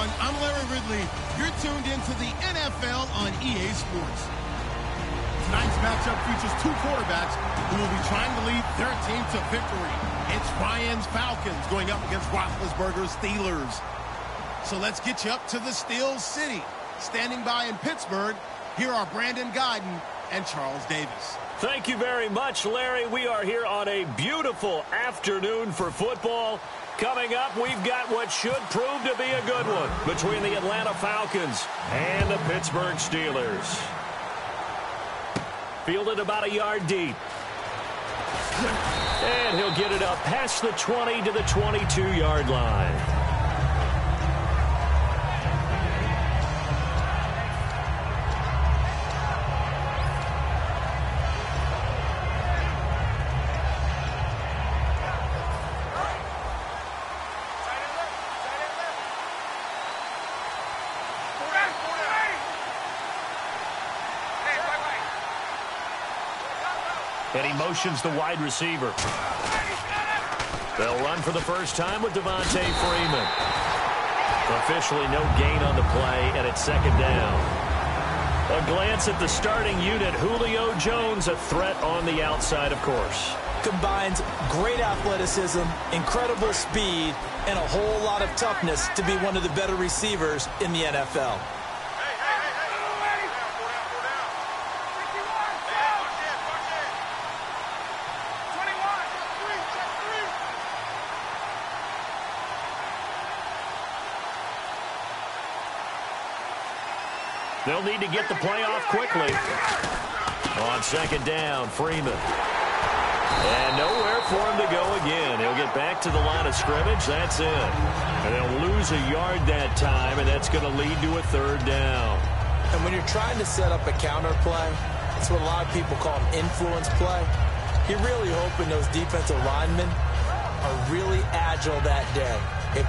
everyone. I'm Larry Ridley. You're tuned into the NFL on EA Sports. Tonight's matchup features two quarterbacks who will be trying to lead their team to victory. It's Ryan's Falcons going up against Roethlisberger's Steelers. So let's get you up to the Steel City. Standing by in Pittsburgh, here are Brandon Guyton and Charles Davis. Thank you very much, Larry. We are here on a beautiful afternoon for football. Coming up, we've got what should prove to be a good one between the Atlanta Falcons and the Pittsburgh Steelers. Fielded about a yard deep. And he'll get it up past the 20 to the 22-yard line. And he motions the wide receiver. They'll run for the first time with Devontae Freeman. Officially no gain on the play, and it's second down. A glance at the starting unit. Julio Jones, a threat on the outside, of course. Combines great athleticism, incredible speed, and a whole lot of toughness to be one of the better receivers in the NFL. They'll need to get the play off quickly. On second down, Freeman. And nowhere for him to go again. He'll get back to the line of scrimmage. That's it. And they'll lose a yard that time, and that's going to lead to a third down. And when you're trying to set up a counter play, that's what a lot of people call an influence play. You're really hoping those defensive linemen are really agile that day. If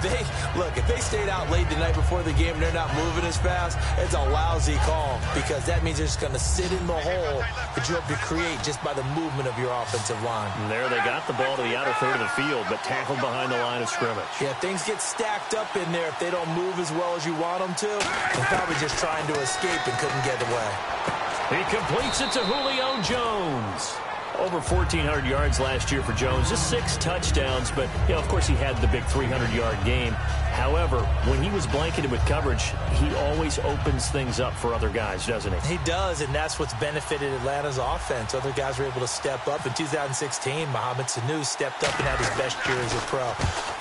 they stayed out late the night before the game and they're not moving as fast, it's a lousy call because that means they're just going to sit in the hole that you hope to create just by the movement of your offensive line. And there they got the ball to the outer third of the field, but tackled behind the line of scrimmage. Yeah, things get stacked up in there if they don't move as well as you want them to. They're probably just trying to escape and couldn't get away. He completes it to Julio Jones. Over 1,400 yards last year for Jones, just 6 touchdowns, but, you know, of course he had the big 300-yard game. However, when he was blanketed with coverage, he always opens things up for other guys, doesn't he? He does, and that's what's benefited Atlanta's offense. Other guys were able to step up. In 2016, Mohamed Sanu stepped up and had his best year as a pro.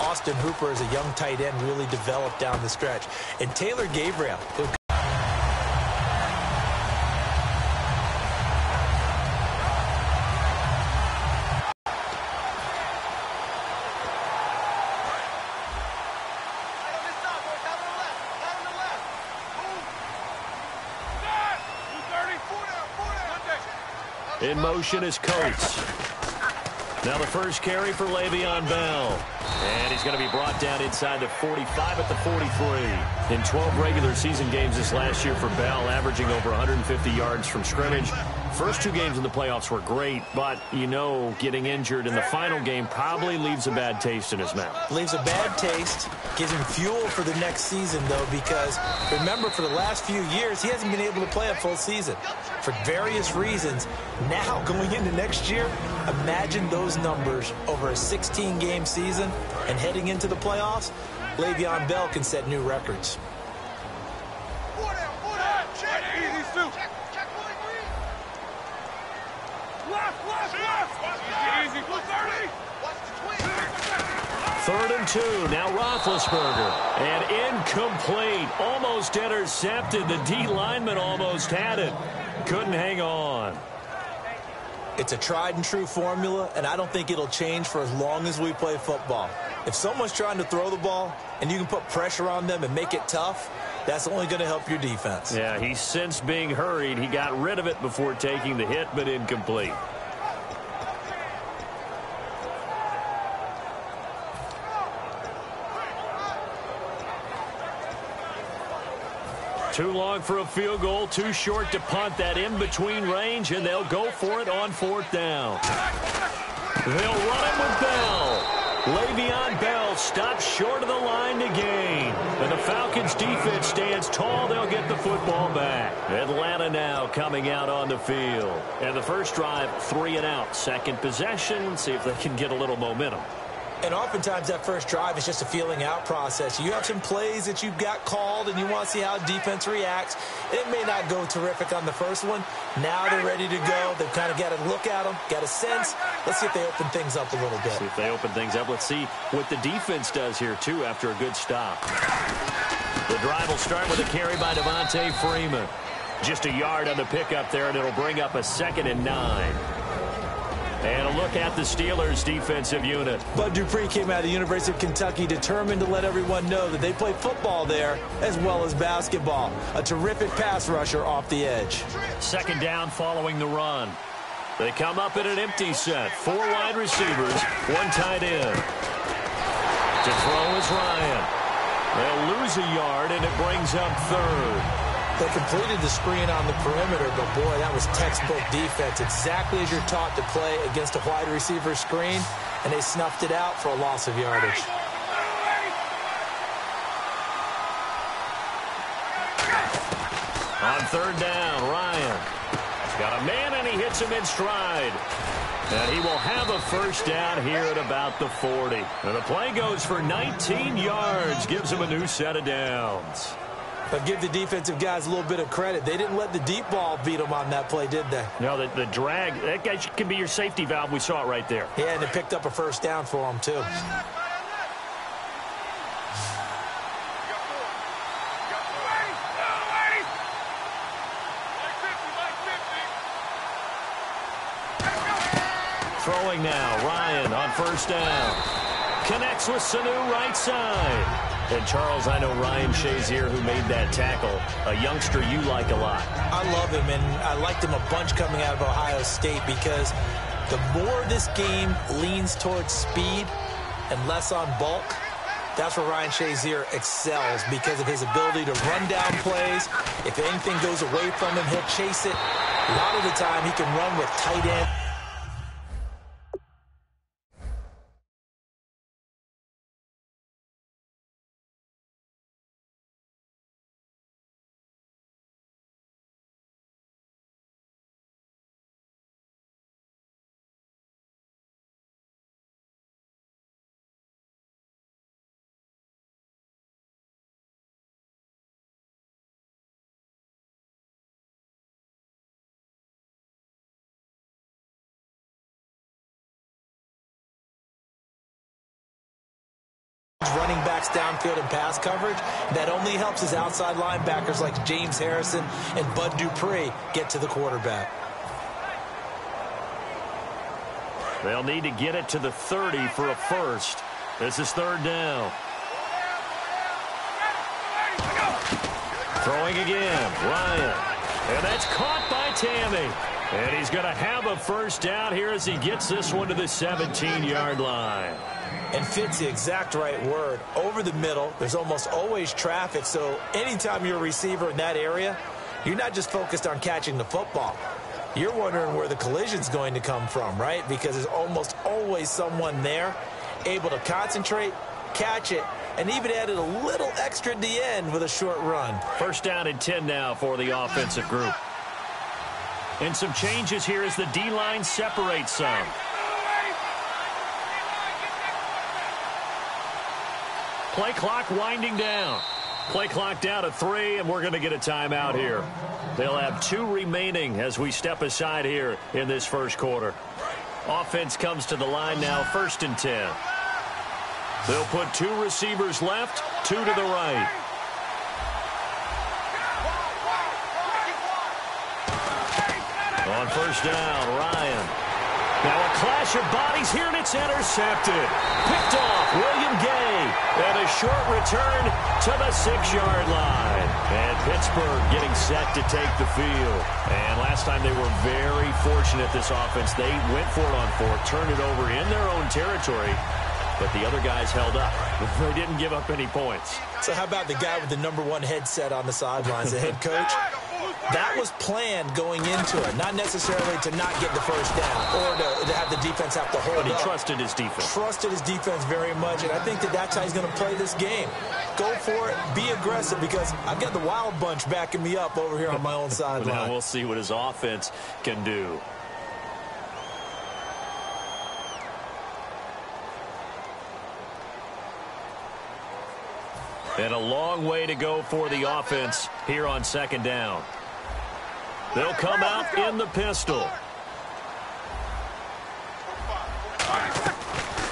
Austin Hooper, as a young tight end, really developed down the stretch. And Taylor Gabriel, who in motion is Coates. Now the first carry for Le'Veon Bell. And he's going to be brought down inside the 45 at the 43. In 12 regular season games this last year for Bell, averaging over 150 yards from scrimmage. First 2 games in the playoffs were great, but, you know, getting injured in the final game probably leaves a bad taste in his mouth. Leaves a bad taste, gives him fuel for the next season, though, because, remember, for the last few years, he hasn't been able to play a full season for various reasons. Now, going into next year, imagine those numbers over a 16-game season and heading into the playoffs. Le'Veon Bell can set new records. Third and 2. Now Roethlisberger. And incomplete. Almost intercepted. The D lineman almost had it. Couldn't hang on. It's a tried and true formula, and I don't think it'll change for as long as we play football. If someone's trying to throw the ball and you can put pressure on them and make it tough, that's only going to help your defense. Yeah, he's since being hurried. He got rid of it before taking the hit, but incomplete. Too long for a field goal, too short to punt. That in-between range, and they'll go for it on 4th down. They'll run it with Bell. Le'Veon Bell stopped short of the line to gain. And the Falcons defense stands tall. They'll get the football back. Atlanta now coming out on the field. And the first drive, 3 and out. Second possession, see if they can get a little momentum. And oftentimes that first drive is just a feeling out process. You have some plays that you've got called and you want to see how defense reacts. It may not go terrific on the first one. Now they're ready to go. They've kind of got to look at them, got a sense. Let's see if they open things up a little bit. See if they open things up. Let's see what the defense does here, too, after a good stop. The drive will start with a carry by Devontae Freeman. Just a yard on the pickup there, and it'll bring up a 2nd and 9. And a look at the Steelers' defensive unit. Bud Dupree came out of the University of Kentucky determined to let everyone know that they play football there as well as basketball. A terrific pass rusher off the edge. 2nd down following the run. They come up in an empty set. 4 wide receivers, 1 tight end. To throw is Ryan. They'll lose a yard, and it brings up 3rd. They completed the screen on the perimeter, but boy, that was textbook defense. Exactly as you're taught to play against a wide receiver screen, and they snuffed it out for a loss of yardage. On 3rd down, Ryan. He's got a man, and he hits him in stride. And he will have a first down here at about the 40. And the play goes for 19 yards, gives him a new set of downs. But give the defensive guys a little bit of credit. They didn't let the deep ball beat them on that play, did they? No, the drag, that guy can be your safety valve. We saw it right there. Yeah, and they picked up a first down for them, too. Throwing now, Ryan on 1st down. Connects with Sanu right side. And, Charles, I know Ryan Shazier, who made that tackle, a youngster you like a lot. I love him, and I liked him a bunch coming out of Ohio State because the more this game leans towards speed and less on bulk, that's where Ryan Shazier excels because of his ability to run down plays. If anything goes away from him, he'll chase it. A lot of the time, he can run with tight end. Running backs downfield in pass coverage, that only helps his outside linebackers like James Harrison and Bud Dupree get to the quarterback. They'll need to get it to the 30 for a first. This is 3rd down. Throwing again, Ryan. And that's caught by Tammy. And he's going to have a first down here as he gets this one to the 17-yard line. And fit's the exact right word. Over the middle, there's almost always traffic, so anytime you're a receiver in that area, you're not just focused on catching the football. You're wondering where the collision's going to come from, right? Because there's almost always someone there able to concentrate, catch it, and even added a little extra at the end with a short run. 1st down and 10 now for the offensive group. And some changes here as the D-line separates some. Play clock winding down. Play clock down to 3, and we're going to get a timeout here. They'll have 2 remaining as we step aside here in this first quarter. Offense comes to the line now, 1st and 10. They'll put 2 receivers left, 2 to the right. On 1st down, Ryan. Now a clash of bodies here, and it's intercepted. Picked off, William Gay. And a short return to the 6-yard line. And Pittsburgh getting set to take the field. And last time they were very fortunate, this offense. They went for it on 4th, turned it over in their own territory. But the other guys held up. They didn't give up any points. So how about the guy with the #1 headset on the sidelines, the head coach? That was planned going into it, not necessarily to not get the first down or to have the defense have to hold up. But he trusted his defense. Trusted his defense very much, and I think that's how he's going to play this game. Go for it, be aggressive, because I've got the Wild Bunch backing me up over here on my own sideline. Now we'll see what his offense can do. And a long way to go for the offense here on second down. They'll come out in the pistol.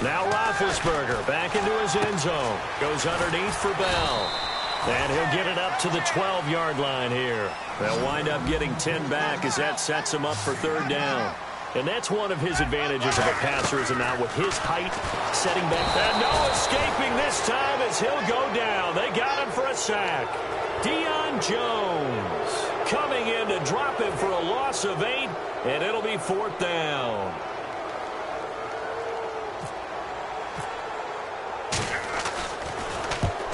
Now Roethlisberger back into his end zone. Goes underneath for Bell. And he'll get it up to the 12-yard line here. They'll wind up getting 10 back as that sets him up for third down. And that's one of his advantages of a passer, is now with his height setting back. And no escaping this time as he'll go down. They got him for a sack. Deion Jones coming in to drop him for a loss of 8, and it'll be fourth down.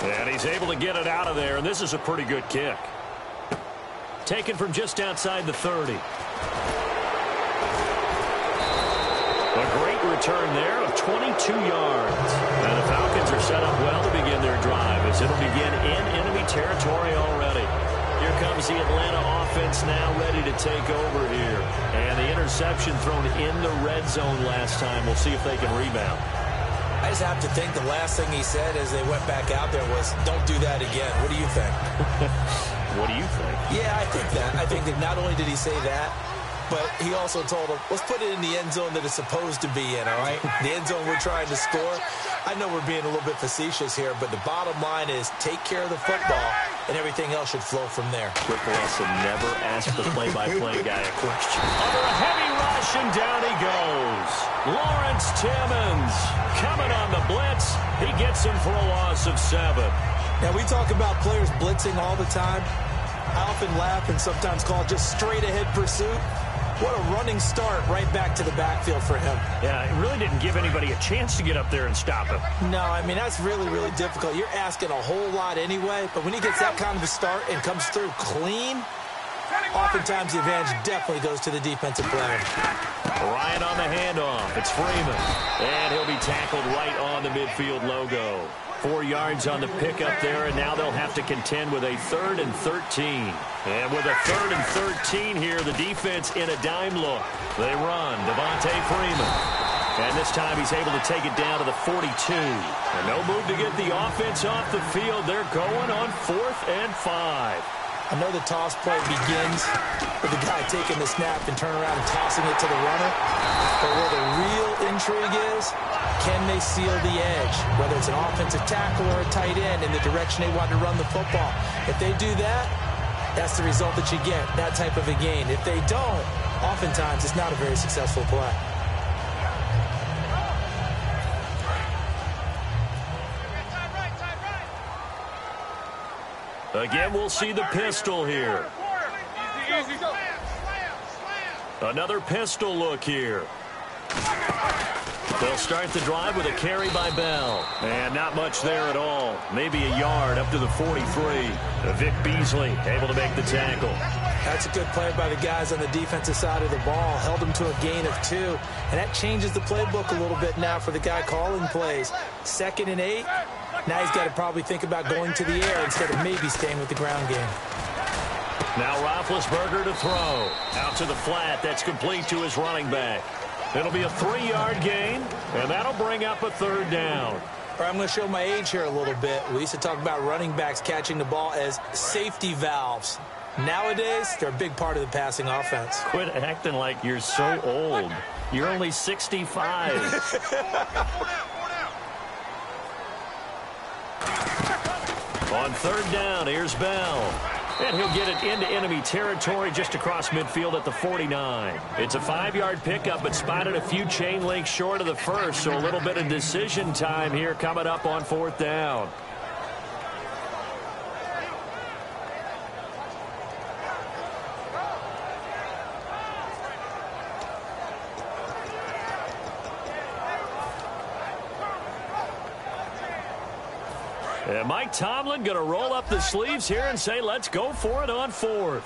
And he's able to get it out of there, and this is a pretty good kick. Taken from just outside the 30. A great return there of 22 yards. And the Falcons are set up well to begin their drive as it'll begin in enemy territory already. Here comes the Atlanta offense now ready to take over here. And the interception thrown in the red zone last time. We'll see if they can rebound. I just have to think the last thing he said as they went back out there was, don't do that again. What do you think? What do you think? Yeah, I think that. I think that not only did he say that, but he also told him, let's put it in the end zone that it's supposed to be in, all right? The end zone we're trying to score. I know we're being a little bit facetious here, but the bottom line is take care of the football, and everything else should flow from there. Quick lesson, never ask the play-by-play guy a question. Under a heavy rush, and down he goes. Lawrence Timmons coming on the blitz. He gets him for a loss of 7. Now, we talk about players blitzing all the time. I often laugh and sometimes call it just straight-ahead pursuit. What a running start right back to the backfield for him. Yeah, it really didn't give anybody a chance to get up there and stop him. No, I mean, that's really, really difficult. You're asking a whole lot anyway, but when he gets that kind of a start and comes through clean, oftentimes the advantage definitely goes to the defensive player. Ryan on the handoff. It's Freeman. And he'll be tackled right on the midfield logo. 4 yards on the pickup there, and now they'll have to contend with a 3rd and 13. And with a 3rd and 13 here, the defense in a dime look. They run. Devontae Freeman. And this time he's able to take it down to the 42. And no move to get the offense off the field. They're going on 4th and 5. I know the toss play begins with the guy taking the snap and turning around and tossing it to the runner. But where the real intrigue is, can they seal the edge? Whether it's an offensive tackle or a tight end in the direction they want to run the football. If they do that, that's the result that you get, that type of a gain. If they don't, oftentimes it's not a very successful play. Again, we'll see the pistol here. Another pistol look here. They'll start the drive with a carry by Bell. And not much there at all. Maybe a yard up to the 43. Vic Beasley able to make the tackle. That's a good play by the guys on the defensive side of the ball. Held them to a gain of 2. And that changes the playbook a little bit now for the guy calling plays. 2nd and 8. Now he's got to probably think about going to the air instead of maybe staying with the ground game. Now Roethlisberger to throw. Out to the flat. That's complete to his running back. It'll be a 3-yard gain, and that'll bring up a 3rd down. All right, I'm going to show my age here a little bit. We used to talk about running backs catching the ball as safety valves. Nowadays, they're a big part of the passing offense. Quit acting like you're so old. You're only 65. On 3rd down, here's Bell. And he'll get it into enemy territory just across midfield at the 49. It's a 5-yard pickup, but spotted a few chain links short of the first, so a little bit of decision time here coming up on 4th down. And Mike Tomlin going to roll up the sleeves here and say, let's go for it on 4th.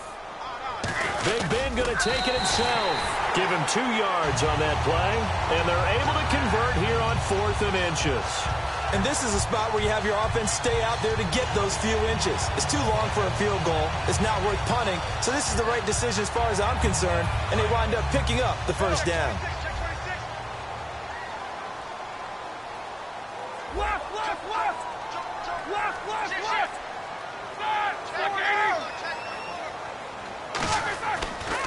Big Ben going to take it himself. Give him 2 yards on that play, and they're able to convert here on 4th and inches. And this is a spot where you have your offense stay out there to get those few inches. It's too long for a field goal. It's not worth punting. So this is the right decision as far as I'm concerned, and they wind up picking up the first down.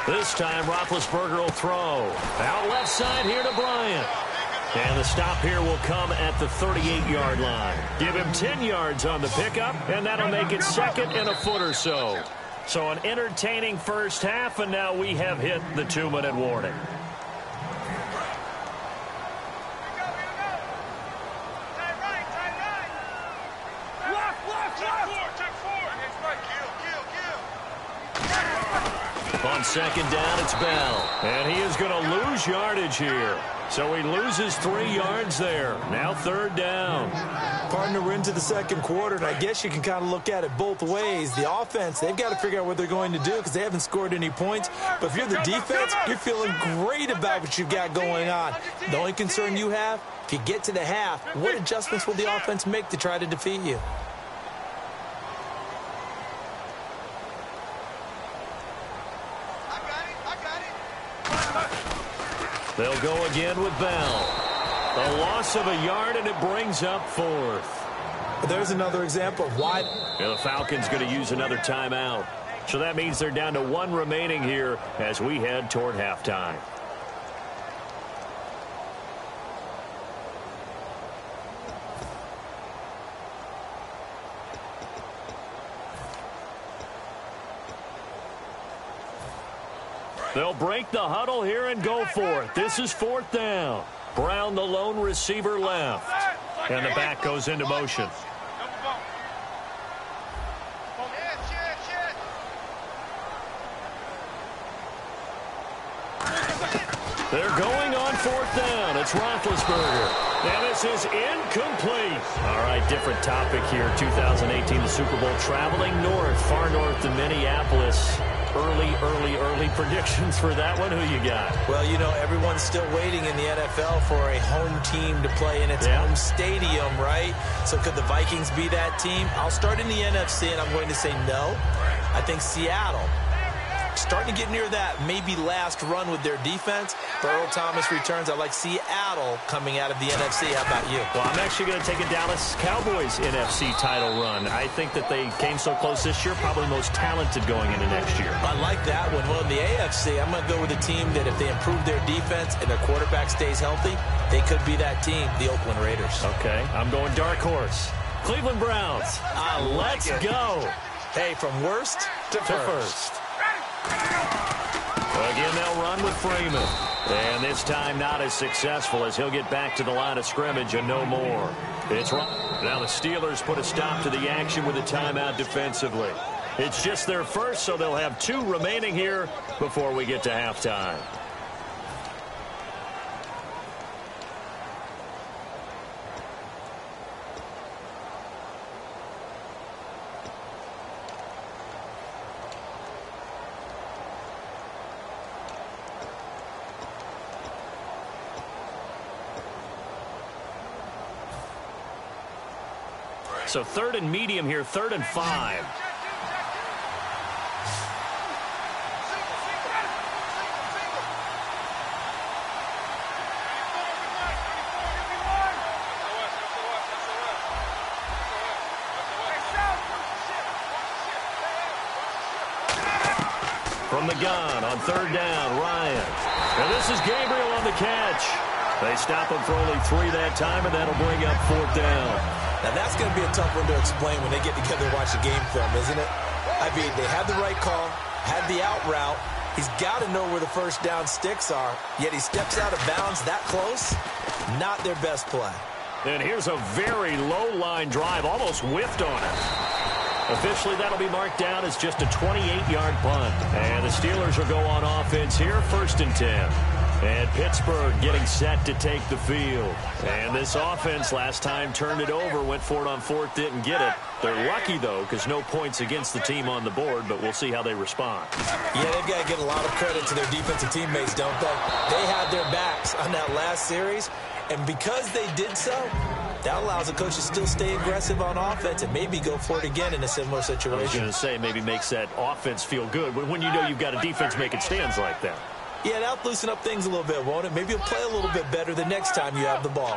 This time, Roethlisberger will throw. Out left side here to Bryant. And the stop here will come at the 38-yard line. Give him 10 yards on the pickup, and that'll make it 2nd and a foot or so. So an entertaining first half, and now we have hit the 2-minute warning. On 2nd down, it's Bell. And he is going to lose yardage here. So he loses 3 yards there. Now 3rd down. Partner, we're into the 2nd quarter, and I guess you can kind of look at it both ways. The offense, they've got to figure out what they're going to do because they haven't scored any points. But if you're the defense, you're feeling great about what you've got going on. The only concern you have, if you get to the half, what adjustments will the offense make to try to defeat you? They'll go again with Bell. A loss of a yard, and it brings up 4th. There's another example of why. And the Falcons going to use another timeout. So that means they're down to 1 remaining here as we head toward halftime. They'll break the huddle here and go for it. This is 4th down. Brown, the lone receiver, left. And the back goes into motion. They're going on 4th down. It's Roethlisberger. And this is incomplete. All right, different topic here. 2018, the Super Bowl, traveling north, far north to Minneapolis. Early predictions for that one. Who you got? Well, you know, everyone's still waiting in the NFL for a home team to play in its home stadium, right? So could the Vikings be that team? I'll start in the NFC, and I'm going to say no. I think Seattle, starting to get near that maybe last run with their defense. Earl Thomas returns. I like Seattle coming out of the NFC. How about you? Well, I'm actually going to take a Dallas Cowboys NFC title run. I think that they came so close this year, probably most talented going into next year. I like that one. Well, in the AFC, I'm going to go with a team that if they improve their defense and their quarterback stays healthy, they could be that team, the Oakland Raiders. Okay, I'm going dark horse. Cleveland Browns. Let's go. Hey, from worst to first. Again, they'll run with Freeman. And this time not as successful as he'll get back to the line of scrimmage and no more. It's right. Now the Steelers put a stop to the action with a timeout defensively. It's just their first, so they'll have 2 remaining here before we get to halftime. So 3rd and medium here, 3rd and 5. From the gun on 3rd down, Ryan. And this is Gabriel on the catch. They stop him for only 3 that time, and that'll bring up 4th down. Now, that's going to be a tough one to explain when they get together and watch the game film, isn't it? I mean, they had the right call, had the out route. He's got to know where the first down sticks are, yet he steps out of bounds that close. Not their best play. And here's a very low-line drive, almost whiffed on it. Officially, that'll be marked down as just a 28-yard punt. And the Steelers will go on offense here, 1st and 10. And Pittsburgh getting set to take the field. And this offense last time turned it over, went for it on fourth, didn't get it. They're lucky, though, because no points against the team on the board, but we'll see how they respond. Yeah, they've got to give a lot of credit to their defensive teammates, don't they? They had their backs on that last series, and because they did so, that allows the coach to still stay aggressive on offense and maybe go for it again in a similar situation. I was going to say maybe makes that offense feel good when you know you've got a defense making stands like that. Yeah, that'll loosen up things a little bit, won't it? Maybe you'll play a little bit better the next time you have the ball.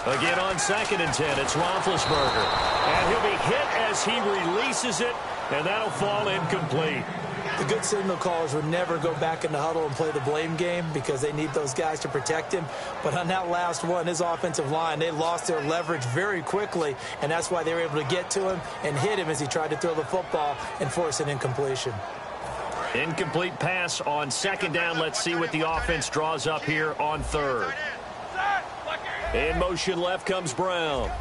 Again on 2nd and 10, it's Roethlisberger. And he'll be hit as he releases it, and that'll fall incomplete. The good signal callers would never go back in the huddle and play the blame game because they need those guys to protect him. But on that last one, his offensive line, they lost their leverage very quickly, and that's why they were able to get to him and hit him as he tried to throw the football and force an incompletion. Incomplete pass on 2nd down. Let's see what the offense draws up here on 3rd. In motion left comes Brown.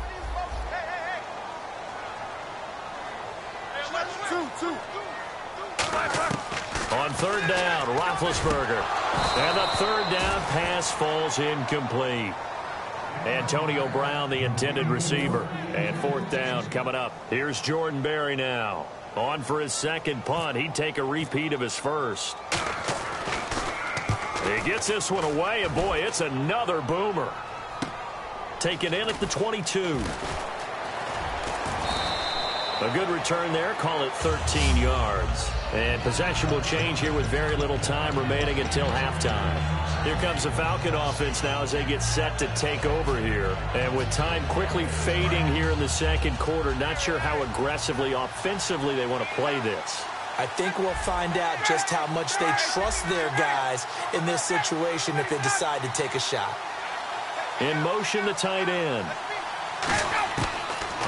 On 3rd down, Roethlisberger. And the 3rd down pass falls incomplete. Antonio Brown, the intended receiver. And 4th down coming up. Here's Jordan Berry now. On for his 2nd punt. He'd take a repeat of his first. He gets this one away, and boy, it's another boomer. Taken in at the 22. A good return there. Call it 13 yards. And possession will change here with very little time remaining until halftime. Here comes the Falcon offense now as they get set to take over here. And with time quickly fading here in the 2nd quarter, not sure how aggressively, offensively they want to play this. I think we'll find out just how much they trust their guys in this situation if they decide to take a shot. In motion, the tight end.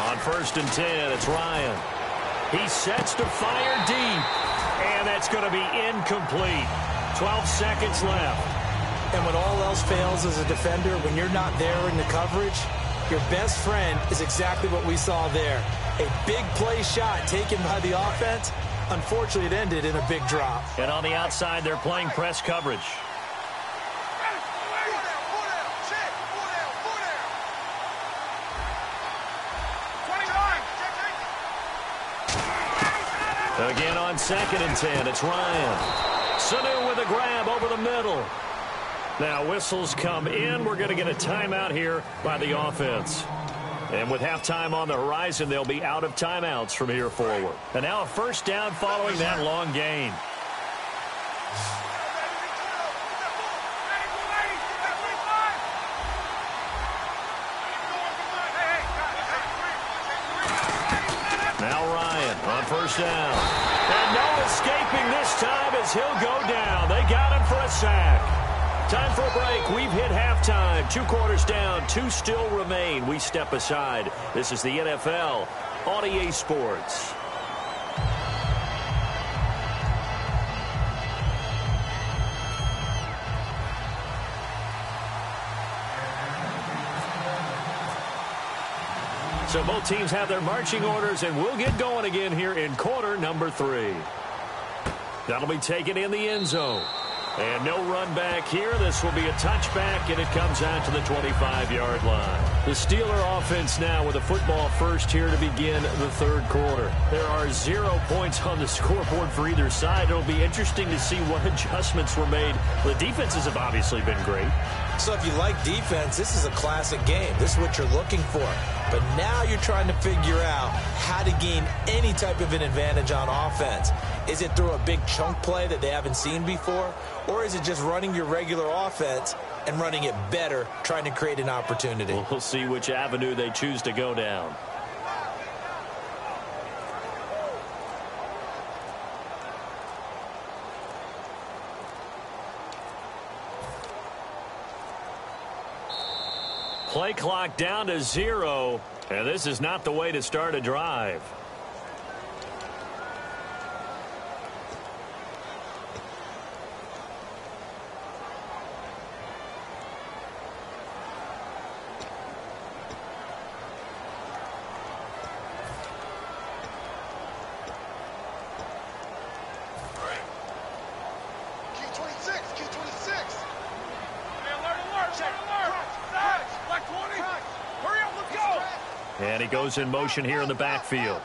On 1st and 10, it's Ryan. He sets to fire deep. And that's going to be incomplete. 12 seconds left. And when all else fails as a defender, when you're not there in the coverage, your best friend is exactly what we saw there. A big play shot taken by the offense. Unfortunately, it ended in a big drop. And on the outside, they're playing press coverage. Again on 2nd and 10, it's Ryan. Sanu with a grab over the middle. Now whistles come in. We're going to get a timeout here by the offense. And with halftime on the horizon, they'll be out of timeouts from here forward. And now a 1st down following that long gain. Now Ryan on 1st down. And no escaping this time as he'll go down. They got him for a sack. Time for a break. We've hit halftime. 2 quarters down. 2 still remain. We step aside. This is the NFL on EA Sports. So both teams have their marching orders, and we'll get going again here in quarter number 3. That'll be taken in the end zone. And no run back here. This will be a touchback, and it comes out to the 25-yard line. The Steeler offense now with a football first here to begin the 3rd quarter. There are 0 points on the scoreboard for either side. It'll be interesting to see what adjustments were made. The defenses have obviously been great. So if you like defense, this is a classic game. This is what you're looking for. But now you're trying to figure out how to gain any type of an advantage on offense. Is it through a big chunk play that they haven't seen before? Or is it just running your regular offense and running it better, trying to create an opportunity? We'll see which avenue they choose to go down. Play clock down to 0, and this is not the way to start a drive. And he goes in motion here in the backfield.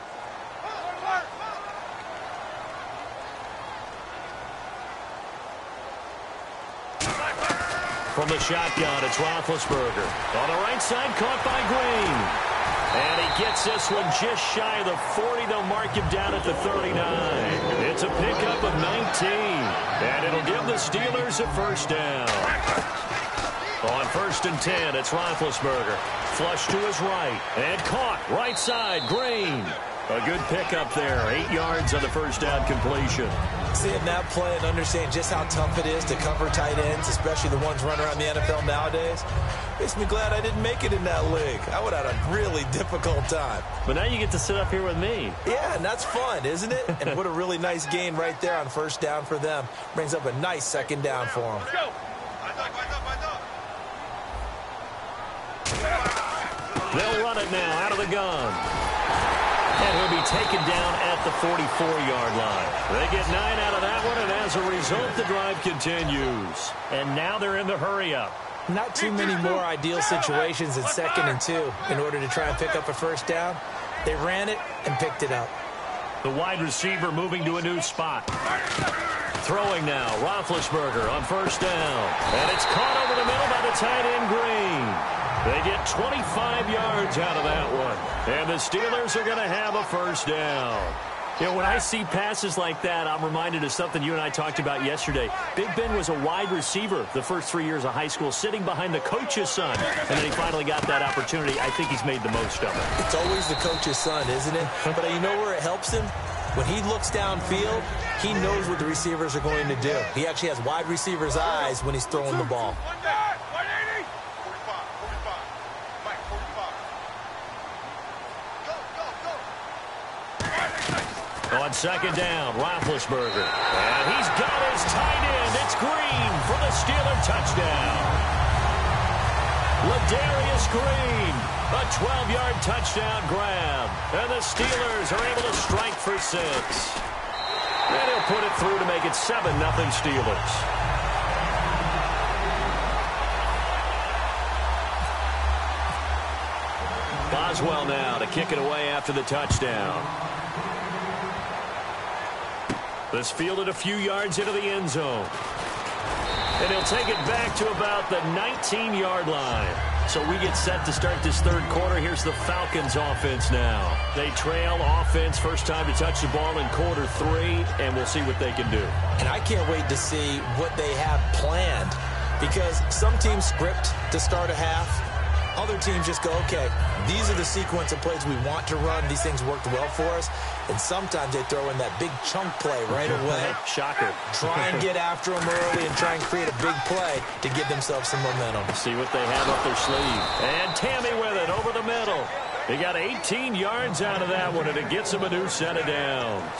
From the shotgun, it's Roethlisberger. On the right side, caught by Green. And he gets this one just shy of the 40. They'll mark him down at the 39. It's a pickup of 19. And it'll give the Steelers a first down. On 1st and 10, it's Roethlisberger. Flush to his right. And caught. Right side, Green. A good pickup there. 8 yards on the first down completion. Seeing that play and understanding just how tough it is to cover tight ends, especially the ones running around the NFL nowadays, makes me glad I didn't make it in that league. I would have had a really difficult time. But now you get to sit up here with me. Yeah, and that's fun, isn't it? And what a really nice gain right there on first down for them. Brings up a nice second down for them. They'll run it now out of the gun. And he'll be taken down at the 44-yard line. They get 9 out of that one, and as a result, the drive continues. And now they're in the hurry-up. Not too many more ideal situations in 2nd and 2 in order to try and pick up a first down. They ran it and picked it up. The wide receiver moving to a new spot. Throwing now, Roethlisberger on first down. And it's caught over the middle by the tight end, Green. They get 25 yards out of that one. And the Steelers are going to have a first down. You know, when I see passes like that, I'm reminded of something you and I talked about yesterday. Big Ben was a wide receiver the first 3 years of high school, sitting behind the coach's son. And then he finally got that opportunity. I think he's made the most of it. It's always the coach's son, isn't it? But you know where it helps him? When he looks downfield, he knows what the receivers are going to do. He actually has wide receivers' eyes when he's throwing the ball. On second down, Roethlisberger. And he's got his tight end. It's Green for the Steeler touchdown. Ladarius Green, a 12-yard touchdown grab. And the Steelers are able to strike for 6. And he'll put it through to make it 7-0 Steelers. Boswell now to kick it away after the touchdown. This fielded a few yards into the end zone. And he'll take it back to about the 19-yard line. So we get set to start this third quarter. Here's the Falcons offense now. They trail offense, first time to touch the ball in quarter 3, and we'll see what they can do. And I can't wait to see what they have planned, because some teams script to start a half. Other teams just go, okay, these are the sequence of plays we want to run. These things worked well for us. And sometimes they throw in that big chunk play right away. Shocker. Try and get after them early and try and create a big play to give themselves some momentum. See what they have up their sleeve. And Tammy with it over the middle. They got 18 yards out of that one, and it gets them a new set of downs.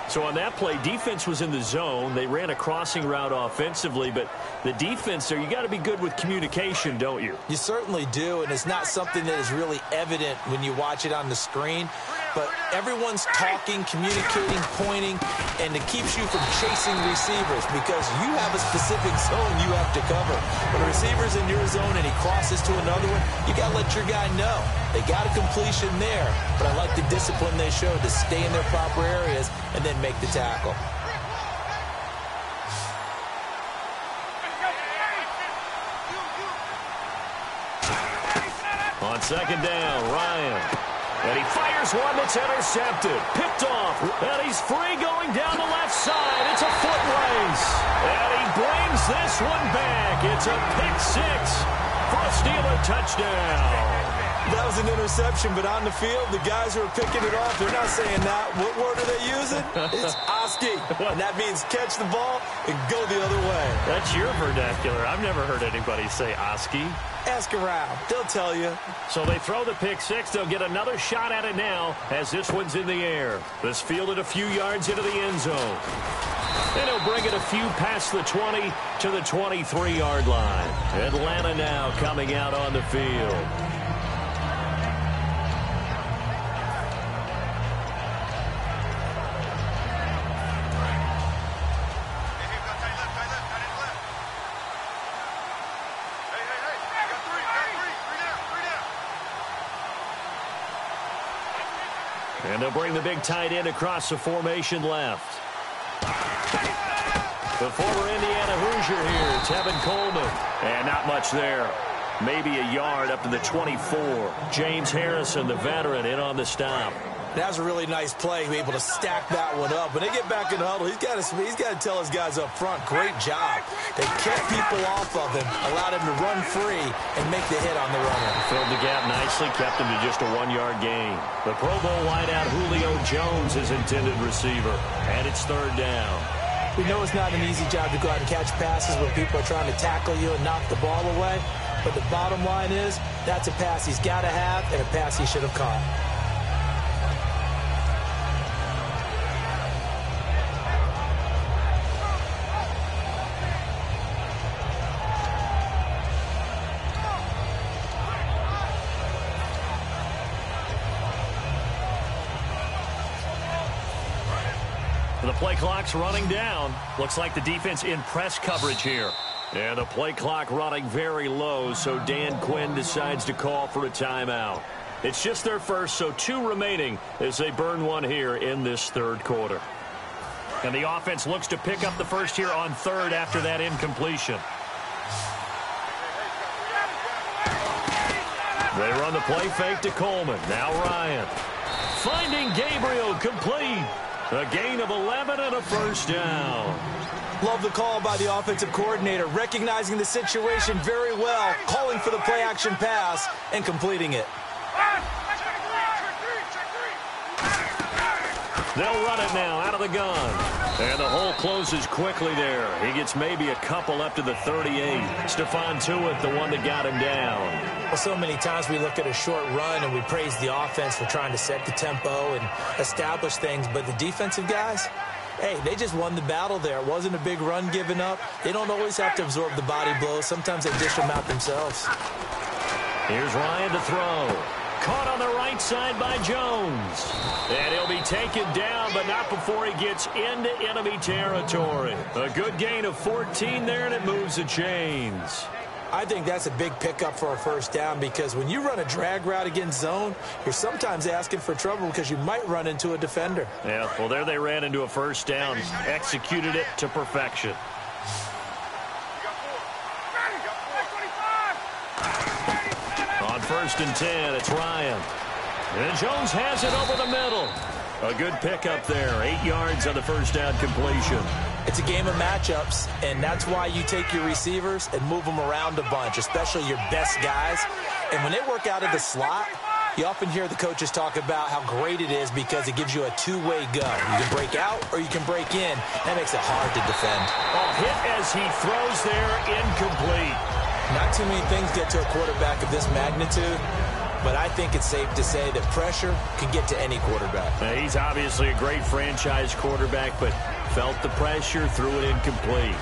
So on that play, defense was in the zone. They ran a crossing route offensively, but the defense there, you got to be good with communication, don't you? You certainly do, and it's not something that is really evident when you watch it on the screen. But everyone's talking, communicating, pointing, and it keeps you from chasing receivers because you have a specific zone you have to cover. When a receiver's in your zone and he crosses to another one, you got to let your guy know. They got a completion there, but I like the discipline they showed to stay in their proper areas and then make the tackle. On second down, Ryan. And he fires one that's intercepted. Picked off. And he's free going down the left side. It's a foot race. And he brings this one back. It's a pick 6 for a Steeler touchdown. That was an interception, but on the field, the guys who are picking it off, they're not saying that. What word are they using? It's Oski. And that means catch the ball and go the other way. That's your vernacular. I've never heard anybody say Oski. Ask around. They'll tell you. So they throw the pick 6. They'll get another shot at it now as this one's in the air. This fielded a few yards into the end zone. And he'll bring it a few past the 20 to the 23-yard line. Atlanta now coming out on the field. And they'll bring the big tight end across the formation left. The former Indiana Hoosier here, Tevin Coleman. And not much there. Maybe a yard up to the 24. James Harrison, the veteran, in on the stop. That was a really nice play. He was able to stack that one up. When they get back in the huddle, he's got to tell his guys up front, great job. They kept people off of him, allowed him to run free, and make the hit on the runner. Filled the gap nicely, kept him to just a 1-yard gain. The Pro Bowl wideout Julio Jones is intended receiver, and it's third down. We know it's not an easy job to go out and catch passes when people are trying to tackle you and knock the ball away. But the bottom line is, that's a pass he's got to have and a pass he should have caught. The play clock's running down. Looks like the defense in press coverage here. And the play clock running very low, so Dan Quinn decides to call for a timeout. It's just their first, so 2 remaining as they burn one here in this third quarter. And the offense looks to pick up the first here on third after that incompletion. They run the play fake to Coleman. Now Ryan. Finding Gabriel complete. A gain of 11 and a first down. Love the call by the offensive coordinator, recognizing the situation very well, calling for the play-action pass, and completing it. They'll run it now out of the gun. And the hole closes quickly there. He gets maybe a couple up to the 38. Stephon Tuitt, the one that got him down. Well, so many times we look at a short run and we praise the offense for trying to set the tempo and establish things. But the defensive guys, hey, they just won the battle there. It wasn't a big run given up. They don't always have to absorb the body blows. Sometimes they dish them out themselves. Here's Ryan to throw. Caught on the right side by Jones. And he'll be taken down, but not before he gets into enemy territory. A good gain of 14 there, and it moves the chains. I think that's a big pickup for a first down because when you run a drag route against zone, you're sometimes asking for trouble because you might run into a defender. Yeah, well, there they ran into a first down, executed it to perfection. On 1st and 10, it's Ryan. And Jones has it over the middle. A good pickup there, 8 yards on the first down completion. It's a game of matchups, and that's why you take your receivers and move them around a bunch, especially your best guys. And when they work out of the slot, you often hear the coaches talk about how great it is because it gives you a two-way go. You can break out or you can break in. That makes it hard to defend. Oh, hit as he throws there, incomplete. Not too many things get to a quarterback of this magnitude, but I think it's safe to say that pressure can get to any quarterback. Now, he's obviously a great franchise quarterback, but felt the pressure, threw it incomplete.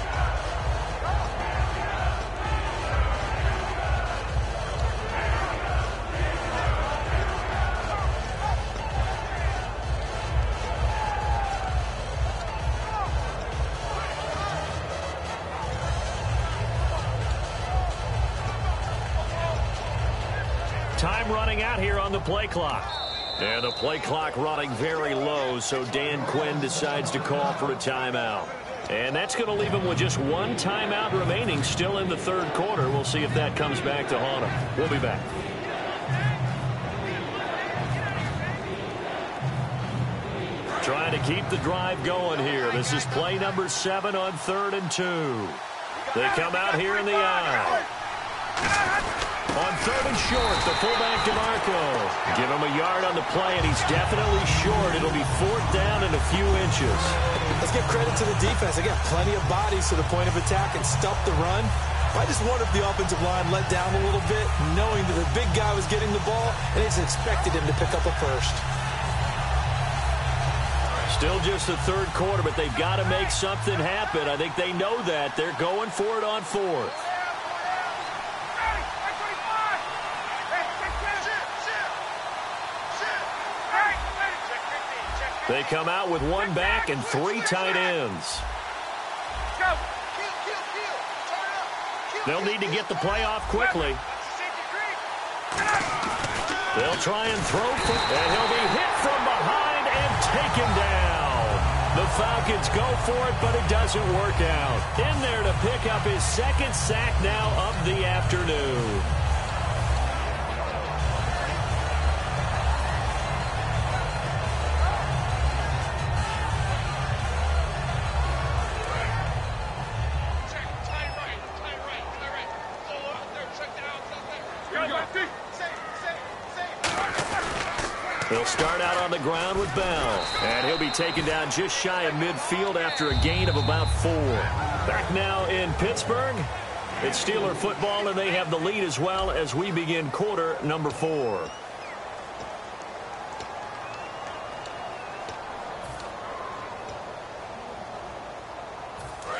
Time running out here on the play clock. And the play clock running very low, so Dan Quinn decides to call for a timeout. And that's going to leave him with just 1 timeout remaining still in the third quarter. We'll see if that comes back to haunt him. We'll be back. Trying to keep the drive going here. This is play number 7 on 3rd and 2. They come out here in the aisle. On 3rd and short, the fullback DeMarco. Give him a yard on the play, and he's definitely short. It'll be 4th down in a few inches. Let's give credit to the defense. They got plenty of bodies to the point of attack and stuff the run. I just wonder if the offensive line let down a little bit, knowing that the big guy was getting the ball, and they just expected him to pick up a first. Still just the third quarter, but they've got to make something happen. I think they know that. They're going for it on 4th. They come out with 1 back and 3 tight ends. They'll need to get the play off quickly. They'll try and throw, and he'll be hit from behind and taken down. The Falcons go for it, but it doesn't work out. In there to pick up his second sack now of the afternoon. He'll start out on the ground with Bell. And he'll be taken down just shy of midfield after a gain of about 4. Back now in Pittsburgh. It's Steeler football, and they have the lead as well as we begin quarter number 4.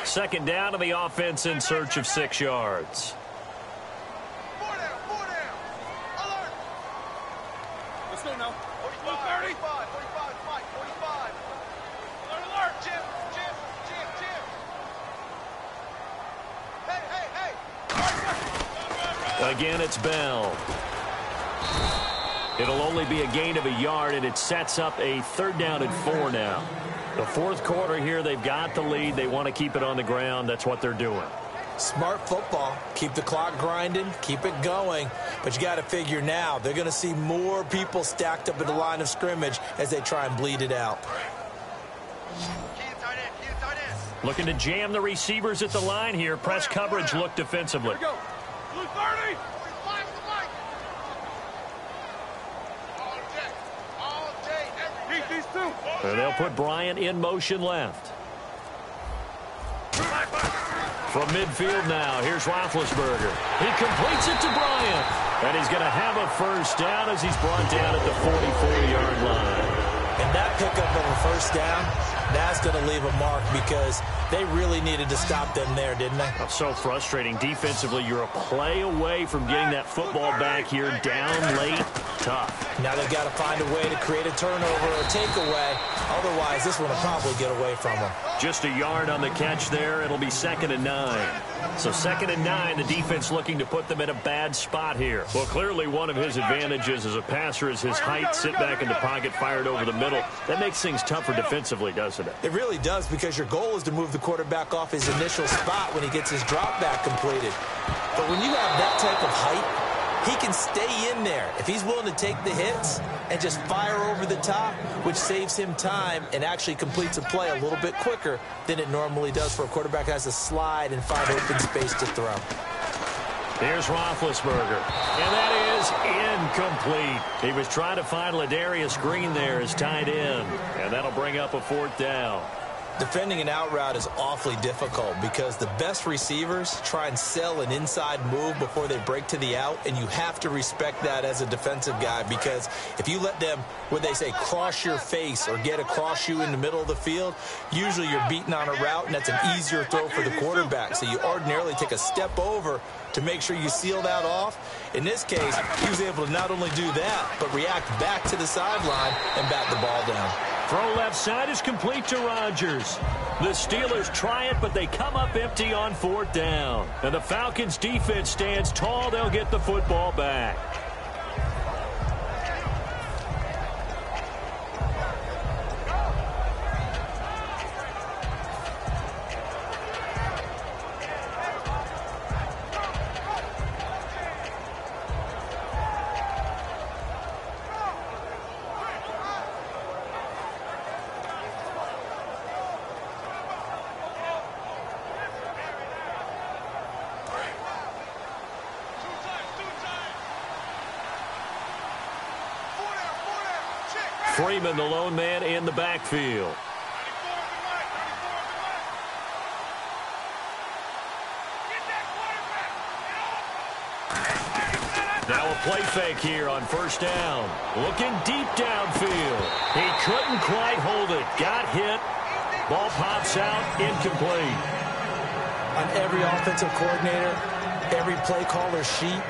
Second down to the offense in search of 6 yards. Again, it's Bell. It'll only be a gain of a yard, and it sets up a 3rd down and 4 now. The 4th quarter here, they've got the lead. They want to keep it on the ground. That's what they're doing. Smart football. Keep the clock grinding. Keep it going. But you got to figure now, they're going to see more people stacked up at the line of scrimmage as they try and bleed it out. Looking to jam the receivers at the line here. Press coverage look defensively. Here we go. Blue 30. And they'll put Bryant in motion left. From midfield now, here's Roethlisberger. He completes it to Bryant. And he's going to have a first down as he's brought down at the 44-yard line. And that pickup of a first down, that's going to leave a mark because they really needed to stop them there, didn't they? Oh, so frustrating. Defensively, you're a play away from getting that football back here down late. Tough. Now they've got to find a way to create a turnover or takeaway. Otherwise, this one will probably get away from them. Just a yard on the catch there. It'll be 2nd and 9. So 2nd and 9, the defense looking to put them in a bad spot here. Well, clearly one of his advantages as a passer is his height. Sit back in the pocket, fired over the middle. That makes things tougher defensively, doesn't it? It really does, because your goal is to move the quarterback off his initial spot when he gets his drop back completed. But when you have that type of height, he can stay in there if he's willing to take the hits and just fire over the top, which saves him time and actually completes a play a little bit quicker than it normally does for a quarterback that has to slide and find open space to throw. Here's Roethlisberger, and that is incomplete. He was trying to find Ladarius Green there as tight end, and that'll bring up a 4th down. Defending an out route is awfully difficult because the best receivers try and sell an inside move before they break to the out, and you have to respect that as a defensive guy, because if you let them, what they say, cross your face or get across you in the middle of the field, usually you're beating on a route, and that's an easier throw for the quarterback. So you ordinarily take a step over to make sure you seal that off. In this case, he was able to not only do that, but react back to the sideline and bat the ball down. Throw left side is complete to Rodgers. The Steelers try it, but they come up empty on 4th down. And the Falcons defense stands tall. They'll get the football back. Freeman, the lone man in the backfield. Now a play fake here on 1st down. Looking deep downfield. He couldn't quite hold it. Got hit. Ball pops out. Incomplete. On every offensive coordinator, every play caller sheet,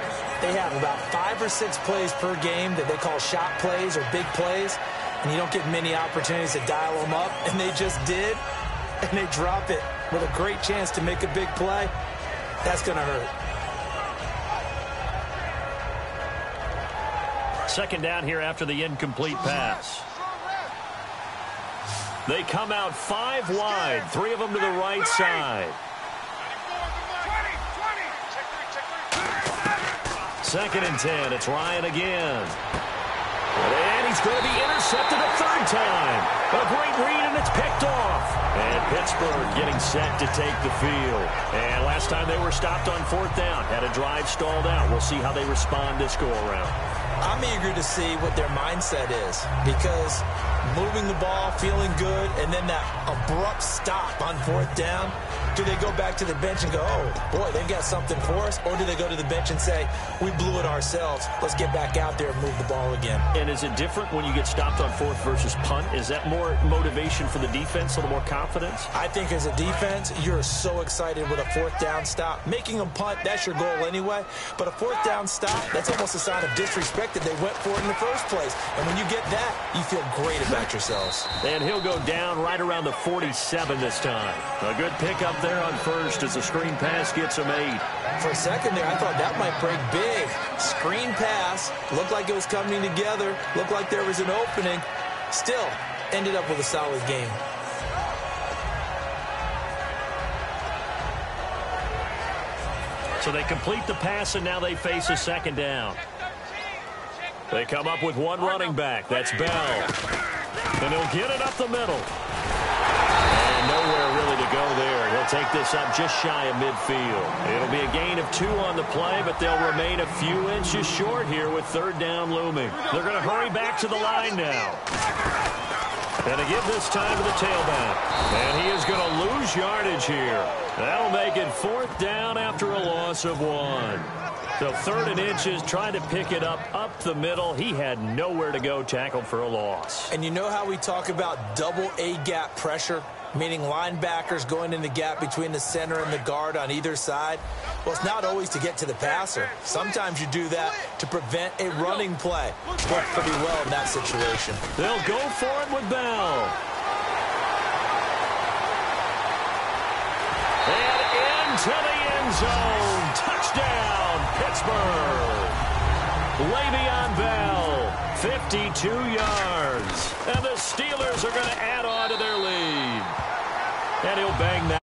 they have about 5 or 6 plays per game that they call shot plays or big plays, and you don't get many opportunities to dial them up, and they just did, and they drop it with a great chance to make a big play. That's going to hurt. second down here after the incomplete pass. They come out 5 wide, 3 of them to the right side. Second and 10. It's Ryan again. And he's going to be intercepted a third time. A great read, and it's picked off. And Pittsburgh getting set to take the field. And last time they were stopped on 4th down, had a drive stalled out. We'll see how they respond this go-around. I'm eager to see what their mindset is, because moving the ball, feeling good, and then that abrupt stop on 4th down, do they go back to the bench and go, oh, boy, they've got something for us? Or do they go to the bench and say, we blew it ourselves, let's get back out there and move the ball again? And is it different when you get stopped on 4th versus punt? Is that more motivation for the defense, a little more confidence? I think as a defense, you're so excited with a 4th down stop. Making them punt, that's your goal anyway. But a 4th down stop, that's almost a sign of disrespect that they went for it in the first place. And when you get that, you feel great about yourselves. And he'll go down right around the 47 this time. A good pickup there on first as the screen pass gets him 8. For a second there, I thought that might break big. Screen pass, looked like it was coming together, looked like there was an opening. Still, ended up with a solid game. So they complete the pass, and now they face a second down. They come up with one running back. That's Bell. And he'll get it up the middle. And nowhere really to go there. He'll take this up just shy of midfield. It'll be a gain of 2 on the play, but they'll remain a few inches short here with 3rd down looming. They're going to hurry back to the line now. And they give this time to the tailback. And he is going to lose yardage here. That'll make it 4th down after a loss of 1. So 3rd and inches, trying to pick it up the middle. He had nowhere to go, tackled for a loss. And you know how we talk about double A-gap pressure, meaning linebackers going in the gap between the center and the guard on either side? Well, it's not always to get to the passer. Sometimes you do that to prevent a running play. Worked pretty well in that situation. They'll go for it with Bell. And into the end zone. Touchdown, Pittsburgh. Le'Veon Bell, 52 yards. And the Steelers are going to add on to their lead. And he'll bang that.